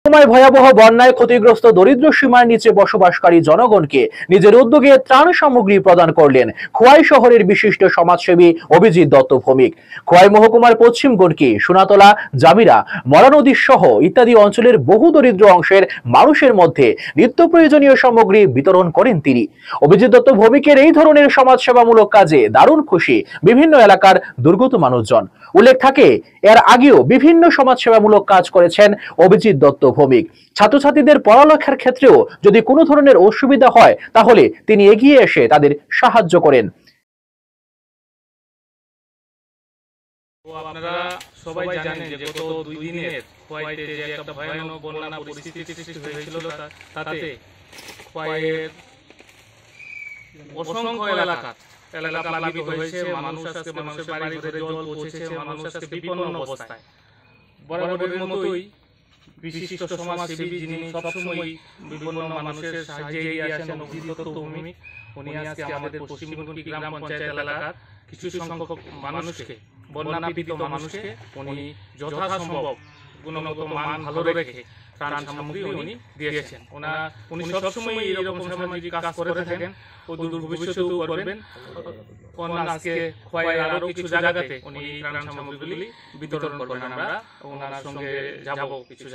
সময় ভয়াবহ বন্যায় ক্ষতিগ্রস্ত দরিদ্র সীমার নিচে বসবাসকারী জনগণকে নিজের উদ্যোগে ত্রাণ সামগ্রী প্রদান করলেন খোয়াই শহরের বিশিষ্ট সমাজসেবী অভিজিৎ দত্ত ভৌমিক। খোয়াই মহকুমার পশ্চিম গড়কি, সোনাতলা, জামিরা, মরা নদী সহ ইত্যাদি অঞ্চলের বহু দরিদ্র অংশের মানুষের মধ্যে নিত্য প্রয়োজনীয় সামগ্রী বিতরণ করেন তিনি। অভিজিৎ দত্ত ভৌমিকের এই ধরনের সমাজসেবামূলক কাজে দারুণ খুশি বিভিন্ন এলাকার দুর্গত মানুষজন। উল্লেখ থাকে, এর আগেও বিভিন্ন সমাজসেবামূলক কাজ করেছেন অভিজিৎ দত্ত ভৌমিক। ছাত্রছাত্রীদের পড়ালেখার ক্ষেত্রেও যদি কোনো ধরনের অসুবিধা হয় তাহলে তিনি এগিয়ে এসে তাদের সাহায্য করেন। আপনারা সবাই জানেন যে গত 2 দিনের খোয়াইতে যে একটা ভয়ানক বন্যা পরিস্থিতি সৃষ্টি হয়েছিল, তাতে খোয়াইয়ের অসংখ্য এলাকা প্লাবিত হয়েছে। মানুষের বাড়ি ঘরে জল পৌঁছেছে, মানুষ আজকে বিপন্ন অবস্থায়। বরাবরের মতোই বিশিষ্ট সমাজসেবী যিনি সবসময় বিভিন্ন মানুষের সাহায্যে এগিয়ে আসেন, অভিজিৎ দত্ত ভৌমিক, উনি আজকে আমাদের পশ্চিম গড়কি গ্রাম পঞ্চায়েত এলাকার কিছু সংখ্যক মানুষকে, বন্যাপীড়িত মানুষকে উনি যথাসম্ভব গুণগত মান ভালো রেখে ত্রাণ সামগ্রী উনি দিয়েছেন। উনি সবসময় এইরকম সামাজিক কাজ করে থাকেন, অদূর ভবিষ্যতেও করবেন। আজকে খোয়াইয়ের আরো কিছু জায়গাতে উনি ত্রাণ সামগ্রীগুলি বিতরণ করবেন। আমরা ওনার সঙ্গে যাব কিছু